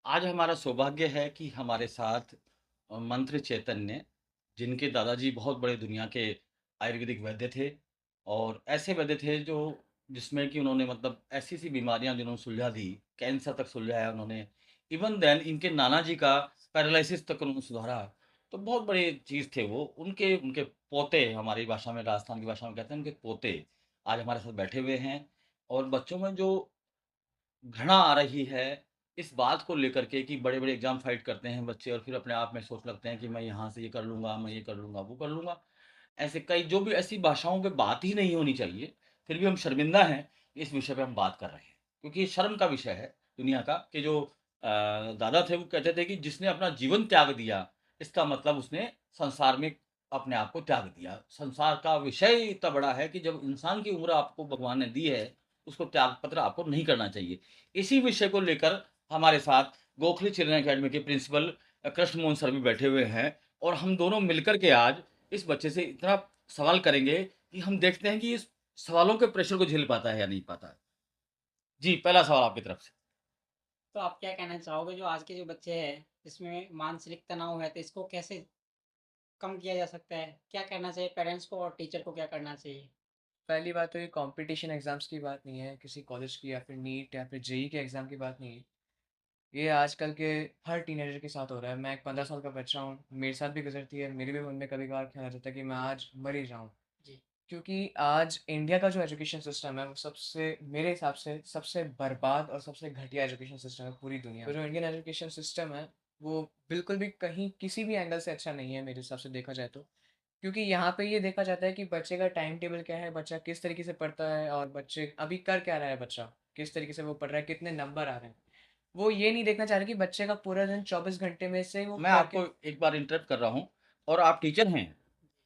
आज हमारा सौभाग्य है कि हमारे साथ मंत्र चैतन्य, जिनके दादाजी बहुत बड़े दुनिया के आयुर्वेदिक वैद्य थे और ऐसे वैद्य थे जो जिसमें कि उन्होंने मतलब ऐसी-ऐसी बीमारियाँ जिन्होंने सुलझा दी, कैंसर तक सुलझाया उन्होंने। इवन देन इनके नाना जी का पैरालिसिस तक उन्होंने सुधारा। तो बहुत बड़ी चीज़ थे वो। उनके उनके पोते हमारी भाषा में राजस्थान की भाषा में कहते हैं उनके पोते, आज हमारे साथ बैठे हुए हैं और बच्चों में जो घृणा आ रही है, इस बात को लेकर के कि बड़े-बड़े एग्ज़ाम फाइट करते हैं बच्चे और फिर अपने आप में सोचने लगते हैं कि मैं यहाँ से ये कर लूँगा, मैं ये कर लूँगा, वो कर लूँगा। ऐसे कई जो भी ऐसी भाषाओं पे बात ही नहीं होनी चाहिए, फिर भी हम शर्मिंदा हैं, इस विषय पे हम बात कर रहे हैं। क्योंकि ये शर्म का विषय है दुनिया का कि जो दादा थे वो कहते थे कि जिसने अपना जीवन त्याग दिया, इसका मतलब उसने संसार में अपने आप को त्याग दिया। संसार का विषय ही इतना बड़ा है कि जब इंसान की उम्र आपको भगवान ने दी है, उसको त्यागपत्र आपको नहीं करना चाहिए। इसी विषय को लेकर हमारे साथ गोखले चिल्ड्रन अकेडमी के प्रिंसिपल कृष्ण मोहन सर भी बैठे हुए हैं और हम दोनों मिलकर के आज इस बच्चे से इतना सवाल करेंगे कि हम देखते हैं कि इस सवालों के प्रेशर को झेल पाता है या नहीं पाता है। जी, पहला सवाल आपकी तरफ से। तो आप क्या कहना चाहोगे जो आज के जो बच्चे हैं, इसमें मानसिक तनाव है तो इसको कैसे कम किया जा सकता है? क्या करना चाहिए पेरेंट्स को और टीचर को क्या करना चाहिए? पहली बात तो ये कॉम्पिटिशन एग्ज़ाम्स की बात नहीं है, किसी कॉलेज की या फिर नीट या फिर जेईई के एग्ज़ाम की बात नहीं है। ये आजकल के हर टीनेजर के साथ हो रहा है। मैं एक 15 साल का बच्चा हूँ, मेरे साथ भी गुज़रती है, मेरे भी मन में कभी-कभार ख़्याल आ जाता है कि मैं आज मर ही जाऊँ। जी। क्योंकि आज इंडिया का जो एजुकेशन सिस्टम है, वो सबसे मेरे हिसाब से सबसे बर्बाद और सबसे घटिया एजुकेशन सिस्टम है पूरी दुनिया में। तो जो इंडियन एजुकेशन सिस्टम है, वो बिल्कुल भी कहीं किसी भी एंगल से अच्छा नहीं है मेरे हिसाब से देखा जाए तो। क्योंकि यहाँ पे ये देखा जाता है कि बच्चे का टाइम टेबल क्या है, बच्चा किस तरीके से पढ़ता है और बच्चे अभी कर क्या रहा है बच्चा, किस तरीके से वो पढ़ रहा है, कितने नंबर आ रहे हैं। वो ये नहीं देखना चाह रहे कि बच्चे का पूरा दिन 24 घंटे में से वो मैं करके आपको एक बार इंटरप्ट कर रहा हूँ और आप टीचर हैं।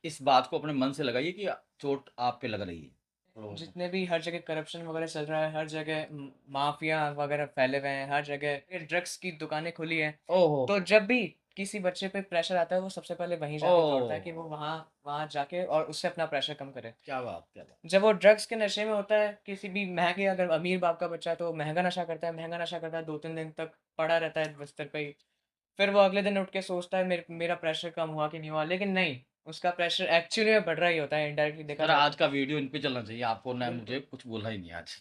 इस बात को अपने मन से लगाइए कि चोट आप पे लग रही है। थोड़ा सा। जितने भी हर जगह करप्शन वगैरह चल रहा है, हर जगह माफिया वगैरह फैले हुए हैं, हर जगह ये ड्रग्स की दुकानें खुली हैं। ओह तो जब भी किसी बच्चे पे प्रेशर आता है, वो सबसे पहले वहीं जाके दौड़ता है कि वो ओह! वहाँ वहाँ जाके और उससे अपना प्रेशर कम करे। क्या बात, क्या बात। जब वो ड्रग्स के नशे में होता है, किसी भी महँगे अगर अमीर बाप का बच्चा है, तो महँगा नशा करता है, महँगा नशा करता है, 2-3 दिन तक पड़ा रहता है बिस्तर पे ही। फिर वो अगले दिन उठ के सोचता है मेरा प्रेशर कम हुआ कि नहीं हुआ, लेकिन नहीं, उसका प्रेशर एक्चुअली में बढ़ रहा ही होता है इनडायरेक्टली देखा सर जाए आज तो। का वीडियो इन पे चलना चाहिए। आपको ना बिल्कुल, मुझे कुछ बोला ही नहीं आज।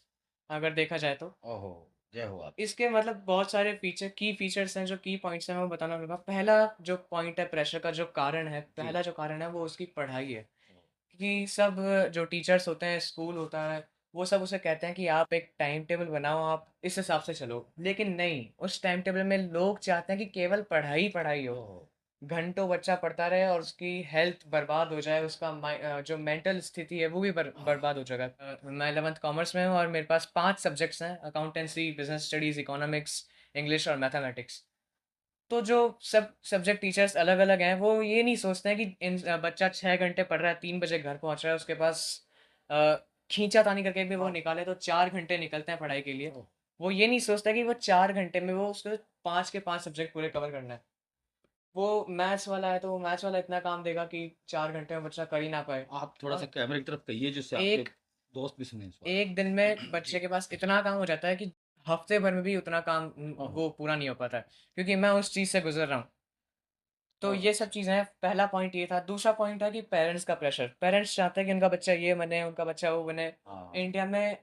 अगर देखा जाए तो। ओहो! जय हो आप। इसके मतलब बहुत सारे की फीचर्स हैं, जो की पॉइंट्स हैं, मैं बताना चाहूँगा। पहला जो पॉइंट है प्रेशर का जो कारण है, जी। पहला जो कारण है वो उसकी पढ़ाई है। कि सब जो टीचर्स होते हैं, स्कूल होता है, वो सब उसे कहते हैं कि आप एक टाइम टेबल बनाओ, आप इस हिसाब से चलो। लेकिन नहीं, उस टाइम टेबल में लोग चाहते हैं कि केवल पढ़ाई ही पढ़ाई हो। ओह! घंटों बच्चा पढ़ता रहे और उसकी हेल्थ बर्बाद हो जाए, उसका जो मेंटल स्थिति है वो भी बर्बाद हो जाएगा। मैं 11th कॉमर्स में हूँ और मेरे पास 5 सब्जेक्ट्स हैं, accountancy, business studies, economics, English और मैथमेटिक्स। तो जो सब सब्जेक्ट टीचर्स अलग-अलग हैं, वो ये नहीं सोचते हैं कि बच्चा 6 घंटे पढ़ रहा है, 3 बजे घर पहुँच रहा है, उसके पास अ, खींचा-तानी करके भी वो हाँ। निकाले तो 4 घंटे निकलते हैं पढ़ाई के लिए। ओह! वो ये नहीं सोचता कि वो 4 घंटे में वो उसको 5 के 5 सब्जेक्ट पूरे कवर करना है। वो मैथ्स वाला है, तो वो मैथ्स वाला इतना काम देगा कि 4 घंटे में बच्चा कर ही ना पाए। आप थोड़ा-सा और कैमरे की तरफ कहिए जिससे आपके एक दोस्त भी सुनें इस बात एक दिन में को। बच्चे जी। के पास इतना काम हो जाता है कि हफ्ते भर में भी उतना काम ओहो! वो पूरा नहीं हो पाता है, क्योंकि मैं उस चीज़ से गुज़र रहा हूँ। तो ओह! ये सब चीज़ें हैं, पहला पॉइंट ये था। दूसरा पॉइंट है कि पेरेंट्स का प्रेशर। पेरेंट्स चाहते हैं कि उनका बच्चा ये बने, उनका बच्चा वो बने। हाँ। इंडिया में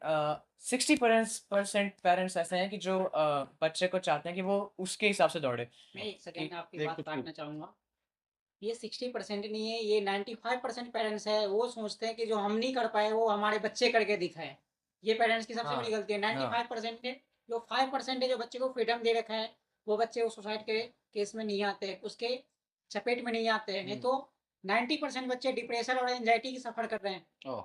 60% पेरेंट्स ऐसे हैं कि जो बच्चे को चाहते हैं कि वो उसके हिसाब से दौड़े। मैं 1 कि सेकंड आपकी नहीं बात कुछ काटना चाहूँगा। ये 60% नहीं है, ये 95% पेरेंट्स है, वो सोचते हैं कि जो हम नहीं कर पाए वो हमारे बच्चे करके दिखाएँ। ये पेरेंट्स की सबसे बड़ी हाँ, गलती है। हाँ। 95% ने जो 5% है जो बच्चे को फ्रीडम दे रखा है, वो बच्चे उस सुसाइड के केस में नहीं आते, उसके चपेट में नहीं आते हैं। नहीं हुँ। तो 90% बच्चे डिप्रेशन और एंग्ज़ायटी की सफ़र कर रहे हैं। ओह!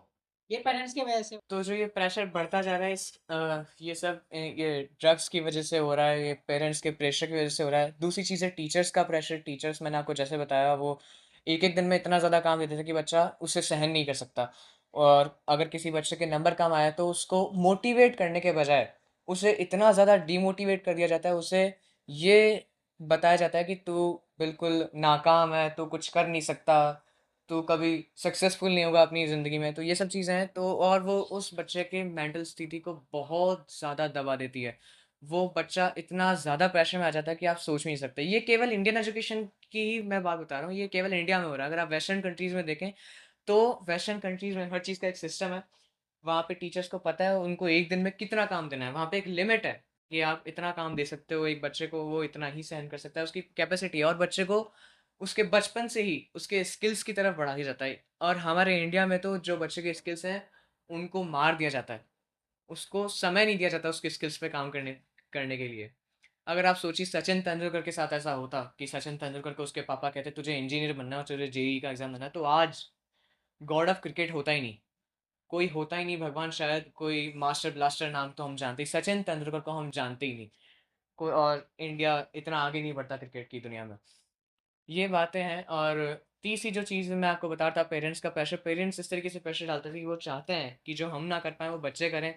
ये पेरेंट्स की वजह से। तो जो ये प्रेशर बढ़ता जा रहा है ये सब ये ड्रग्स की वजह से हो रहा है, ये पेरेंट्स के प्रेशर की वजह से हो रहा है। दूसरी चीज़ है टीचर्स का प्रेशर। टीचर्स मैंने आपको जैसे बताया, वो एक-एक दिन में इतना ज़्यादा काम देते थे कि बच्चा उसे सहन नहीं कर सकता। और अगर किसी बच्चे के नंबर कम आए तो उसको मोटिवेट करने के बजाय उसे इतना ज़्यादा डिमोटिवेट कर दिया जाता है। उसे ये बताया जाता है कि तू बिल्कुल नाकाम है, तू कुछ कर नहीं सकता, तो कभी सक्सेसफुल नहीं होगा अपनी ज़िंदगी में। तो ये सब चीज़ें हैं, तो और वो उस बच्चे के मेंटल स्थिति को बहुत ज़्यादा दबा देती है। वो बच्चा इतना ज़्यादा प्रेशर में आ जाता है कि आप सोच भी नहीं सकते। ये केवल इंडियन एजुकेशन की ही मैं बात बता रहा हूँ, ये केवल इंडिया में हो रहा है। अगर आप वेस्टर्न कंट्रीज़ में देखें, तो वेस्टर्न कंट्रीज़ में हर चीज़ का एक सिस्टम है। वहाँ पे टीचर्स को पता है उनको 1 दिन में कितना काम देना है। वहाँ पे एक लिमिट है कि आप इतना काम दे सकते हो एक बच्चे को, वो इतना ही सहन कर सकता है, उसकी कैपेसिटी है और बच्चे को उसके बचपन से ही उसके स्किल्स की तरफ बढ़ा दिया जाता है। और हमारे इंडिया में तो जो बच्चे के स्किल्स हैं, उनको मार दिया जाता है। उसको समय नहीं दिया जाता उसके स्किल्स पे काम करने करने के लिए। अगर आप सोचिए सचिन तेंदुलकर के साथ ऐसा होता कि सचिन तेंदुलकर को उसके पापा कहते तुझे इंजीनियर बनना है और तुझे जेईई का एग्ज़ाम देना है, तो आज गॉड ऑफ क्रिकेट होता ही नहीं। कोई होता ही नहीं भगवान, शायद कोई मास्टर ब्लास्टर नाम तो हम जानते ही, सचिन तेंदुलकर को हम जानते ही नहीं। कोई और इंडिया इतना आगे नहीं बढ़ता क्रिकेट की दुनिया में। ये बातें हैं और तीसरी जो चीज़ मैं आपको बता रहा था पेरेंट्स का प्रेशर, पेरेंट्स इस तरीके से प्रेशर डालते थे कि वो चाहते हैं कि जो हम ना कर पाएँ वो बच्चे करें,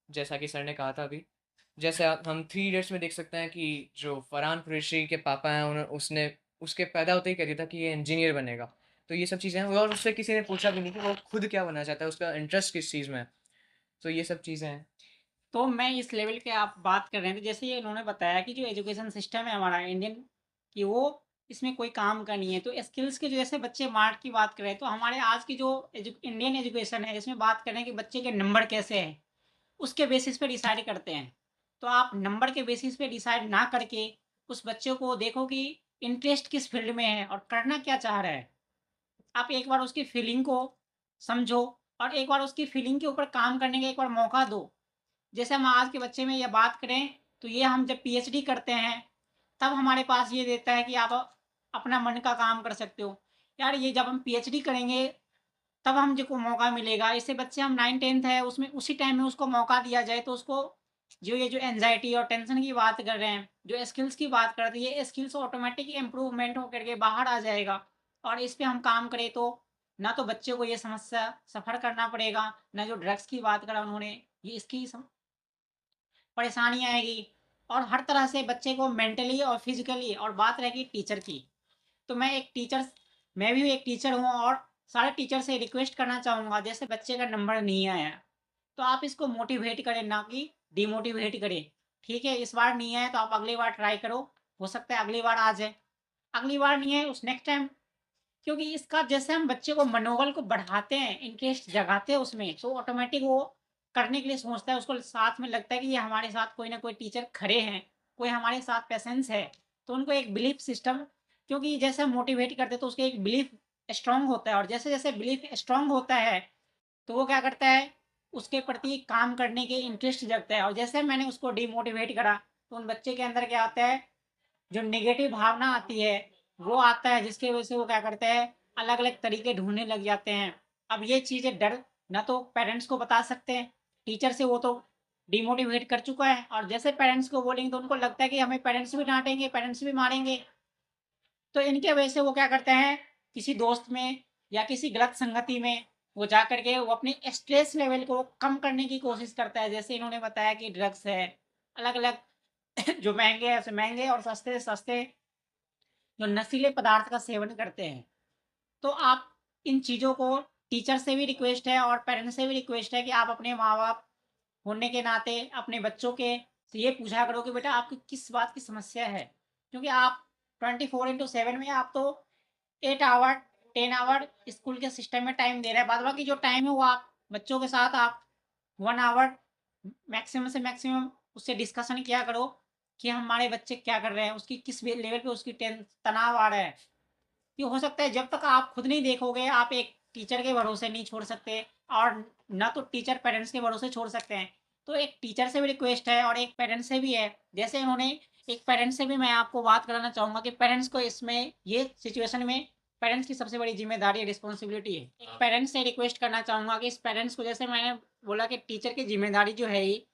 जैसा कि सर ने कहा था अभी। जैसे आप हम थ्री इडियट्स में देख सकते हैं कि जो फरहान कुरैशी के पापा हैं उसने उसके पैदा होते ही कह दिया था कि ये इंजीनियर बनेगा। तो ये सब चीज़ें हैं और उससे किसी ने पूछा भी नहीं कि वो खुद क्या बनना चाहता है, उसका इंटरेस्ट किस चीज़ में है। तो ये सब चीज़ें हैं। तो मैं इस लेवल के आप बात कर रहे हैं, तो जैसे ये इन्होंने बताया कि जो एजुकेशन सिस्टम है हमारा इंडियन, कि वो इसमें कोई काम का नहीं है। तो स्किल्स के जो जैसे बच्चे मार्क की बात करें, तो हमारे आज की जो इंडियन एजुकेशन है, इसमें बात करें कि बच्चे के नंबर कैसे हैं, उसके बेसिस पे डिसाइड करते हैं। तो आप नंबर के बेसिस पे डिसाइड ना करके उस बच्चे को देखो कि इंटरेस्ट किस फील्ड में है और करना क्या चाह रहा है। आप एक बार उसकी फीलिंग को समझो और एक बार उसकी फीलिंग के ऊपर काम करने का एक बार मौका दो। जैसे हम आज के बच्चे में ये बात करें, तो ये हम जब पीएचडी करते हैं, तब हमारे पास ये देता है कि आप अपना मन का काम कर सकते हो। यार ये जब हम पीएचडी करेंगे, तब हमको मौका मिलेगा। इससे बच्चे हम 9-10th है उसमें उसी टाइम में उसको मौका दिया जाए, तो उसको जो ये जो एंग्जायटी और टेंशन की बात कर रहे हैं, जो स्किल्स की बात कर रहे हैं, ये स्किल्स ऑटोमेटिक इम्प्रूवमेंट होकर के बाहर आ जाएगा। और इस पे हम काम करें तो ना तो बच्चे को ये समस्या सफ़र करना पड़ेगा, ना जो ड्रग्स की बात करा उन्होंने, ये इसकी परेशानी आएगी। और हर तरह से बच्चे को मेंटली और फिजिकली, और बात रहेगी टीचर की, तो मैं भी एक टीचर हूँ और सारे टीचर से रिक्वेस्ट करना चाहूँगा, जैसे बच्चे का नंबर नहीं आया, तो आप इसको मोटिवेट करें, ना कि डिमोटिवेट करें। ठीक है, इस बार नहीं आया तो आप अगली बार ट्राई करो, हो सकता है अगली बार आ जाए। अगली बार नहीं आए उस नेक्स्ट टाइम, क्योंकि इसका जैसे हम बच्चे को मनोबल को बढ़ाते हैं, इंटरेस्ट जगाते हैं उसमें, तो ऑटोमेटिक वो करने के लिए सोचता है, उसको साथ में लगता है कि ये हमारे साथ कोई ना कोई टीचर खड़े हैं, कोई हमारे साथ पेशेंस है। तो उनको एक बिलीफ सिस्टम, क्योंकि जैसे हम मोटिवेट करते हैं तो उसके एक बिलीफ स्ट्रांग होता है, और जैसे जैसे बिलीफ स्ट्रांग होता है, तो वो क्या करता है, उसके प्रति काम करने के इंटरेस्ट जगता है। और जैसे मैंने उसको डिमोटिवेट करा, तो उन बच्चे के अंदर क्या आता है, जो नेगेटिव भावना आती है, वो आता है, जिसकी वजह से वो क्या करते हैं, अलग अलग तरीके ढूंढने लग जाते हैं। अब ये चीज़ें डर ना तो पेरेंट्स को बता सकते हैं, टीचर से वो तो डिमोटिवेट कर चुका है, और जैसे पेरेंट्स को बोलेंगे तो उनको लगता है कि हमें पेरेंट्स भी डांटेंगे, पेरेंट्स भी मारेंगे। तो इनके वजह से वो क्या करते हैं, किसी दोस्त में या किसी गलत संगति में वो जा करके वो अपने स्ट्रेस लेवल को कम करने की कोशिश करता है। जैसे इन्होंने बताया कि ड्रग्स है, अलग अलग जो महंगे है, महंगे और सस्ते से सस्ते जो नशीले पदार्थ का सेवन करते हैं। तो आप इन चीज़ों को, टीचर से भी रिक्वेस्ट है और पेरेंट्स से भी रिक्वेस्ट है कि आप अपने माँ-बाप होने के नाते अपने बच्चों के से ये पूछा करो कि बेटा आपकी किस बात की समस्या है? क्योंकि आप 24/7 में आप तो 8 आवर, 10 आवर स्कूल के सिस्टम में टाइम दे रहे हैं। बाद बाकी जो टाइम है वो आप बच्चों के साथ आप 1 आवर मैक्सिमम से मैक्सिमम उससे डिस्कशन किया करो कि हमारे बच्चे क्या कर रहे हैं, उसकी किस लेवल पे उसकी तनाव आ रहा है। ये हो सकता है जब तक आप खुद नहीं देखोगे, आप एक टीचर के भरोसे नहीं छोड़ सकते, और ना तो टीचर पेरेंट्स के भरोसे छोड़ सकते हैं। तो एक टीचर से भी रिक्वेस्ट है और एक पेरेंट्स से भी है। जैसे इन्होंने, एक पेरेंट्स से भी मैं आपको बात कराना चाहूँगा कि पेरेंट्स को इसमें ये सिचुएशन में पेरेंट्स की सबसे बड़ी ज़िम्मेदारी रिस्पॉन्सिबिलिटी है। एक पेरेंट्स से रिक्वेस्ट करना चाहूँगा कि इस पेरेंट्स को, जैसे मैंने बोला कि टीचर की ज़िम्मेदारी जो है ये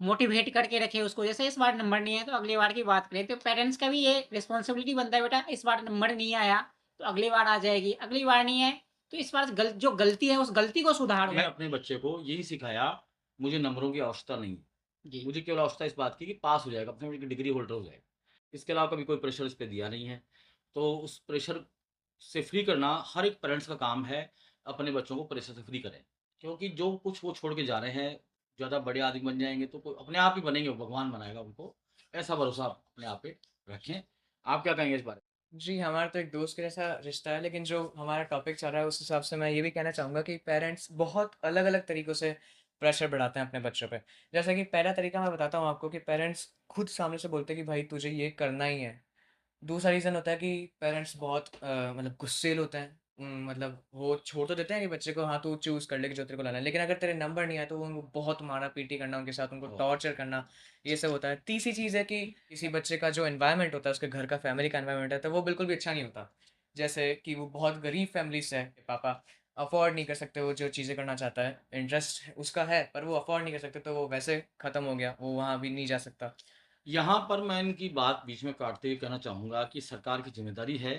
मोटिवेट करके रखे उसको, जैसे इस बार नंबर नहीं है तो अगली बार की बात करें, तो पेरेंट्स का भी ये रिस्पॉन्सिबिलिटी बनता है, बेटा इस बार नंबर नहीं आया तो अगली बार आ जाएगी, अगली बार नहीं है तो इस बार जो गलती है उस गलती को सुधारो। मैंने अपने बच्चे को यही सिखाया, मुझे नंबरों की आवश्यकता नहीं है। जी। मुझे केवल आवश्यकता इस बात की कि पास हो जाएगा, अपनी डिग्री होल्डर हो जाएगा। इसके अलावा कभी कोई प्रेशर इस पे दिया नहीं है। तो उस प्रेशर से फ्री करना हर एक पेरेंट्स का काम है, अपने बच्चों को प्रेशर से फ्री करें। क्योंकि जो कुछ वो छोड़ के जा रहे हैं, ज़्यादा बड़े आदमी बन जाएँगे तो कोई अपने आप ही बनेंगे, वो भगवान बनाएगा उनको। ऐसा भरोसा अपने आप पे रखें। आप क्या कहेंगे इस बारे में? जी, हमारा तो एक दोस्त के जैसा रिश्ता है, लेकिन जो हमारा टॉपिक चल रहा है, उस हिसाब से मैं ये भी कहना चाहूँगा कि पेरेंट्स बहुत अलग-अलग तरीकों से प्रेशर बढ़ाते हैं अपने बच्चों पे। जैसे कि पहला तरीका मैं बताता हूँ आपको कि पेरेंट्स खुद सामने से बोलते हैं कि भाई तुझे ये करना ही है। दूसरा रीज़न होता है कि पेरेंट्स बहुत मतलब गुस्सैल होते हैं। मतलब वो छोड़ तो देते हैं कि बच्चे को हाँ, तू चूज़ कर ले कि जो तेरे को लाना है। लेकिन अगर तेरे नंबर नहीं आए तो वो उनको बहुत मारा-पीटी करना उनके साथ, उनको ओह! टॉर्चर करना, ये सब होता है। तीसरी चीज़ है कि किसी बच्चे का जो एनवायरनमेंट होता है, उसके घर का फैमिली का एनवायरनमेंट है, तो वो बिल्कुल भी अच्छा नहीं होता। जैसे कि वो बहुत गरीब फैमिली से है, कि पापा अफ़ोर्ड नहीं कर सकते वो जो चीज़ें करना चाहता है। इंटरेस्ट उसका है, पर वो अफ़ोर्ड नहीं कर सकते, तो वो वैसे ख़त्म हो गया, वो वहाँ भी नहीं जा सकता। यहाँ पर मैं इनकी बात बीच में काटते हुए कहना चाहूँगा कि सरकार की ज़िम्मेदारी है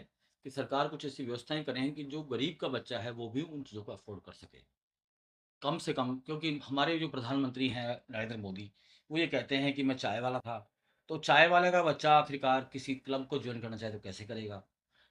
कि सरकार कुछ ऐसी व्यवस्थाएँ करें कि जो गरीब का बच्चा है, वो भी उन चीज़ों को अफ़ोर्ड कर सके। कम से कम क्योंकि हमारे जो प्रधानमंत्री हैं नरेंद्र मोदी, वो ये कहते हैं कि मैं चाय वाला था, तो चाय वाले का बच्चा आखिरकार किसी क्लब को जॉइन करना चाहे तो कैसे करेगा?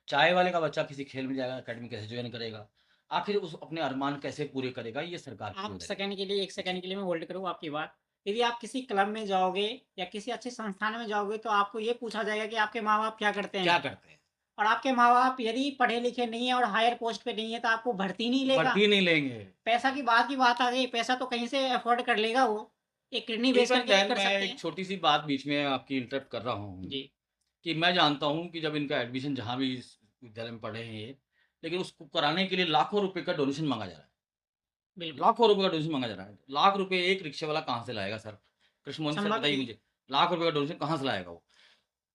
चाय वाले का बच्चा किसी खेल में जाएगा, अकेडमी कैसे जॉइन करेगा? आखिर उस अपने अरमान कैसे पूरे करेगा? ये सरकार की आप ज़िम्मेदारी सेकंड के लिए 1 है। सेकंड जी। के लिए मैं होल्ड करूँ आपकी बात। यदि आप किसी क्लब में जाओगे या किसी अच्छे संस्थान में जाओगे तो आपको ये पूछा जाएगा कि आपके माँ-बाप क्या करते क्या हैं? करते हैं? और आपके माँ-बाप यदि पढ़े-लिखे नहीं हैं और हायर पोस्ट पे नहीं है तो आपको भर्ती नहीं लेगा। भर्ती नहीं लेंगे। पैसा की बात आ गई, पैसा तो कहीं से अफ़ोर्ड कर लेगा वो। एक किडनी बेच इवन करके भी देन कर मैं सकते एक हैं। छोटी-सी बात बीच में आपकी इंटरप्ट कर रहा हूँ, जी, कि मैं जानता हूँ कि जब इनका एडमिशन जहाँ भी इस विद्यालय में पढ़े हैं ये, लेकिन उसको कराने के लिए लाखों रुपए का डोनेशन माँगा जा रहा है। बिल्कुल। लाखों रुपए का डोनेशन माँगा जा रहा है। लाख रुपए एक रिक्शे वाला कहाँ से लाएगा सर? कृष्णमोहन सर संभव बताइए नहीं। मुझे, लाख रुपए का डोनेशन कहाँ से लाएगा वो?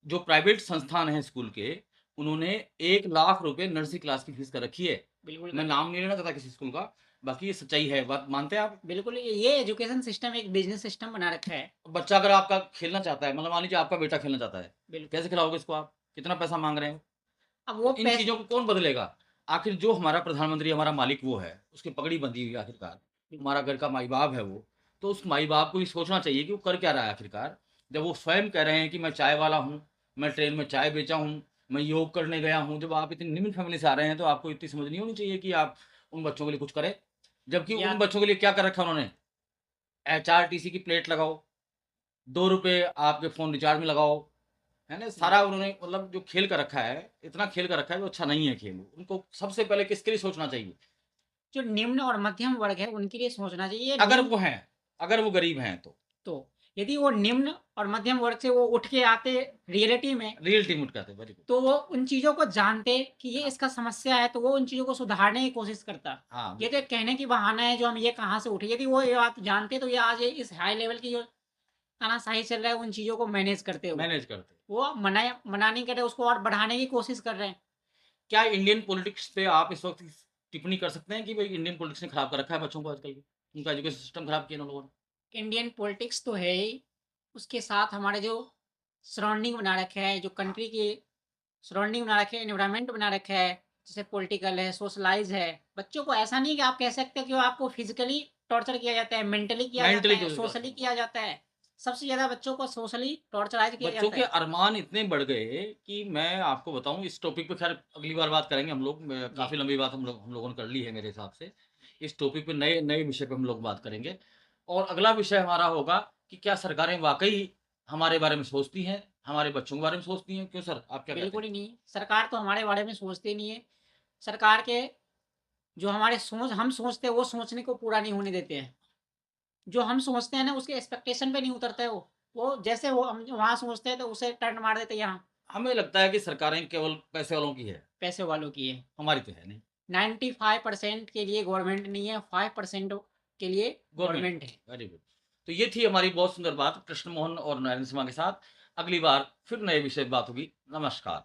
जो प्राइवेट संस्थान हैं स्कूल के, उन्होंने 1 लाख रुपए नर्सरी क्लास की फीस कर रखी है। बिल्कुल मैं कर नाम रखी है। नहीं लेना चाहता किसी स्कूल का, बाकी ये सच्चाई है। बात मानते हैं आप? बिल्कुल, ये एजुकेशन सिस्टम एक बिज़नेस सिस्टम बना रखा है। बच्चा अगर आपका खेलना चाहता है, मतलब मान लीजिए आपका बेटा खेलना चाहता है, बिल्कुल। कैसे खिलाओगे उसको आप? कितना पैसा माँग रहे हो? अब तो वो इन चीज़ों को कौन बदलेगा? आखिर जो हमारा प्रधानमंत्री, हमारा मालिक वो है, उसकी पगड़ी बंधी हुई है आखिरकार। हमारा घर का माई-बाप है वो, तो उस माई-बाप को ये सोचना चाहिए कि वो कर क्या रहा है आखिरकार। जब वो स्वयं कह रहे हैं कि मैं चाय वाला हूँ, मैं ट्रेन में चाय बेचा हूँ, मैं योग करने गया हूँ। जब आप इतनी निम्न फैमिली से आ रहे हैं, तो आपको इतनी समझ नहीं होनी चाहिए कि आप उन बच्चों के लिए कुछ करें। जबकि या उन बच्चों के लिए क्या कर रखा है उन्होंने? एचआरटीसी की प्लेट लगाओ, ₹2 आपके फ़ोन रिचार्ज में लगाओ। है ना? जी, सारा उन्होंने मतलब जो खेल कर रखा है, इतना खेल कर रखा है, वो अच्छा नहीं है खेल। उनको सबसे पहले किसके लिए सोचना चाहिए? जो निम्न और मध्यम वर्ग है उनके लिए सोचना चाहिए। अगर निम्न वो हैं, अगर वो गरीब हैं तो। तो यदि वो निम्न और मध्यम वर्ग से वो उठ के आते रियलिटी में, रियल टीम उठ कहते हैं, वेरी गुड। तो वो उन चीज़ों को जानते कि ये हाँ, इसका समस्या है, तो वो उन चीज़ों को सुधारने की कोशिश करता। हाँ, ये तो बिल्कुल। एक कहने की बहाना है जो हम ये कहाँ से उठे। यदि वो ये बात जानते तो ये आज ये इस हाई लेवल की जो तानाशाही चल रहा है उन चीज़ों को मैनेज करते वो। मैनेज करते हैं। वो मना नहीं कर रहे, उसको और बढ़ाने की कोशिश कर रहे हैं। क्या इंडियन पॉलिटिक्स पे आप इस वक़्त टिप्पणी कर सकते हैं कि भई इंडियन पॉलिटिक्स ने खराब कर रखा है बच्चों को आजकल के? उनका एजुकेशन सिस्टम खराब किया इन लोगों ने। इंडियन पॉलिटिक्स तो है ही, उसके साथ हमारे जो सराउंडिंग बना रखा है, जो हाँ, कंट्री की सराउंडिंग बना रखे है, एनवायरनमेंट बना रखा है, जैसे पॉलिटिकल है, सोशलाइज़ है। बच्चों को ऐसा नहीं है कि आप कह सकते हो कि आपको फिज़िकली टॉर्चर किया जाता है, मेंटली किया जाता मेंटली है, टॉर्चर सोशली करते हैं। किया जाता है। सबसे ज़्यादा बच्चों को सोशली टॉर्चराइज़ किया बच्चों जाता के है। अरमान इतने बढ़ गए कि मैं आपको बताऊँ, इस टॉपिक पे ख़ैर अगली बार बात करेंगे हम लोग। जी, काफ़ी लंबी बात हम लोगों ने कर ली है मेरे हिसाब से। इस टॉपिक पे नए नए विषय पे हम लोग बात करेंगे। और अगला विषय हमारा होगा कि क्या सरकारें वाक़ई हमारे बारे में सोचती हैं, हमारे बच्चों के बारे में सोचती हैं? क्यों सर, आप क्या कहते बिल्कुल हैं? ही नहीं। सरकार तो हमारे बारे में सोचती नहीं है। सरकार के जो हमारे हम सोचते हैं, वो सोचने को पूरा नहीं होने देते हैं। जो हम सोचते हैं ना, उसके एक्सपेक्टेशन पे नहीं उतरते वो। वो जैसे वो हम वहाँ सोचते हैं, तो उसे टर्न मार देते हैं यहाँ, हमें लगता है कि सरकारें केवल पैसे वालों की है, पैसे वालों की है। हमारी तो है नहीं। 95% के लिए गवर्नमेंट नहीं है, 5% के लिए गवर्नमेंट, गवर्नमेंट है। Very good. तो ये थी हमारी बहुत सुंदर बात कृष्ण मोहन और नरेंद्र शर्मा के साथ। अगली बार फिर नए विषय पे बात होगी। नमस्कार।